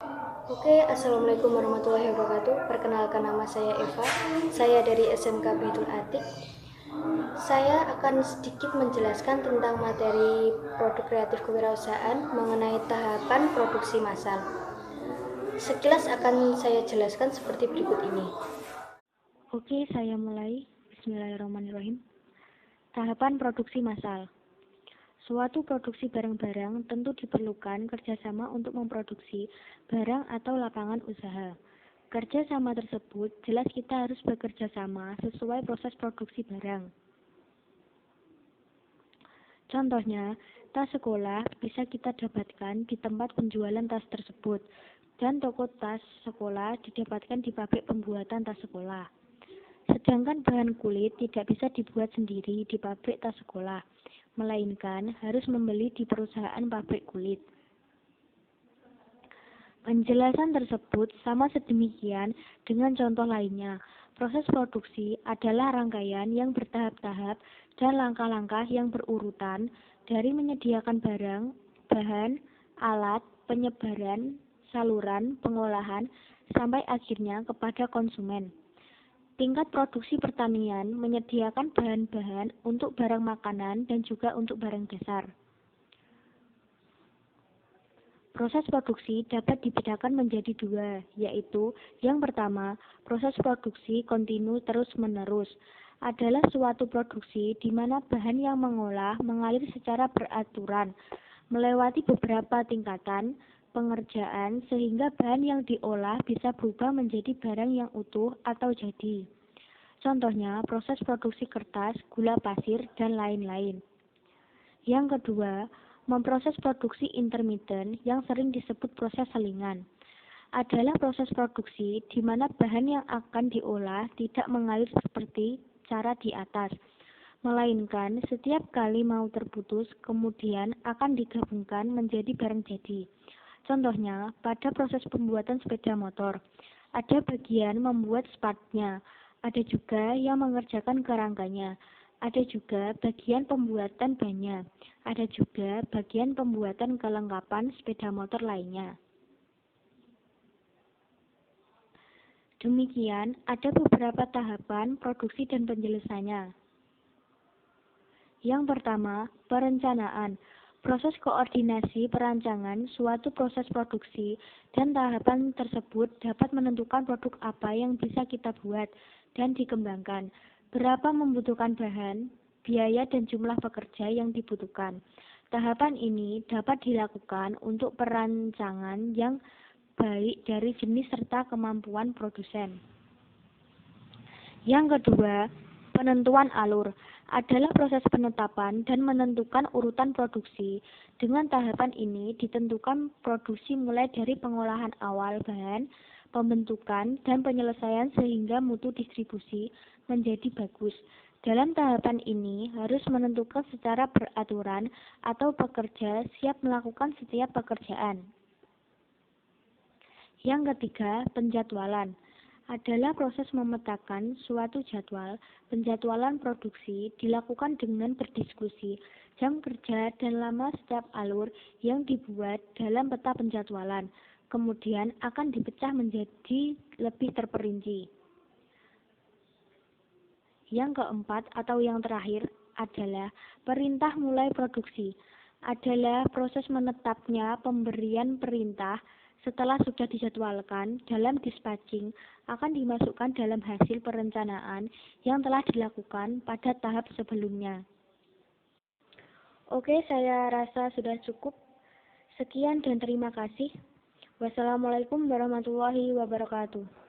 Oke, Assalamualaikum warahmatullahi wabarakatuh. Perkenalkan, nama saya Eva. Saya dari SMK Baitul Atik. Saya akan sedikit menjelaskan tentang materi produk kreatif kewirausahaan mengenai tahapan produksi massal. Sekilas akan saya jelaskan seperti berikut ini. Oke, saya mulai. Bismillahirrahmanirrahim. Tahapan produksi massal. Suatu produksi barang-barang tentu diperlukan kerjasama untuk memproduksi barang atau lapangan usaha. Kerjasama tersebut jelas kita harus bekerja sama sesuai proses produksi barang. Contohnya, tas sekolah bisa kita dapatkan di tempat penjualan tas tersebut, dan toko tas sekolah didapatkan di pabrik pembuatan tas sekolah. Sedangkan bahan kulit tidak bisa dibuat sendiri di pabrik tas sekolah, melainkan harus membeli di perusahaan pabrik kulit. Penjelasan tersebut sama sedemikian dengan contoh lainnya. Proses produksi adalah rangkaian yang bertahap-tahap dan langkah-langkah yang berurutan dari menyediakan barang, bahan, alat, penyebaran, saluran, pengolahan, sampai akhirnya kepada konsumen. Tingkat produksi pertanian menyediakan bahan-bahan untuk barang makanan dan juga untuk barang dasar. Proses produksi dapat dibedakan menjadi dua, yaitu yang pertama, proses produksi kontinu terus-menerus adalah suatu produksi di mana bahan yang mengolah mengalir secara beraturan, melewati beberapa tingkatan pengerjaan sehingga bahan yang diolah bisa berubah menjadi barang yang utuh atau jadi. Contohnya, proses produksi kertas, gula pasir, dan lain-lain. Yang kedua, memproses produksi intermiten yang sering disebut proses selingan. Adalah proses produksi di mana bahan yang akan diolah tidak mengalir seperti cara di atas, melainkan setiap kali mau terputus, kemudian akan digabungkan menjadi barang jadi. Contohnya, pada proses pembuatan sepeda motor, ada bagian membuat spatnya, ada juga yang mengerjakan kerangkanya, ada juga bagian pembuatan bannya, ada juga bagian pembuatan kelengkapan sepeda motor lainnya. Demikian, ada beberapa tahapan produksi dan penjelasannya. Yang pertama, perencanaan. Proses koordinasi perancangan suatu proses produksi dan tahapan tersebut dapat menentukan produk apa yang bisa kita buat dan dikembangkan, berapa membutuhkan bahan, biaya dan jumlah pekerja yang dibutuhkan. Tahapan ini dapat dilakukan untuk perancangan yang baik dari jenis serta kemampuan produsen. Yang kedua, penentuan alur adalah proses penetapan dan menentukan urutan produksi. Dengan tahapan ini ditentukan produksi mulai dari pengolahan awal bahan, pembentukan, dan penyelesaian sehingga mutu distribusi menjadi bagus. Dalam tahapan ini harus menentukan secara beraturan atau pekerja siap melakukan setiap pekerjaan. Yang ketiga, penjadwalan adalah proses memetakan suatu jadwal. Penjadwalan produksi dilakukan dengan berdiskusi jam kerja dan lama setiap alur yang dibuat dalam peta penjadwalan, kemudian akan dipecah menjadi lebih terperinci. Yang keempat atau yang terakhir adalah perintah mulai produksi, adalah proses menetapnya pemberian perintah setelah sudah dijadwalkan dalam dispatching akan dimasukkan dalam hasil perencanaan yang telah dilakukan pada tahap sebelumnya. Oke, saya rasa sudah cukup. Sekian dan terima kasih. Wassalamualaikum warahmatullahi wabarakatuh.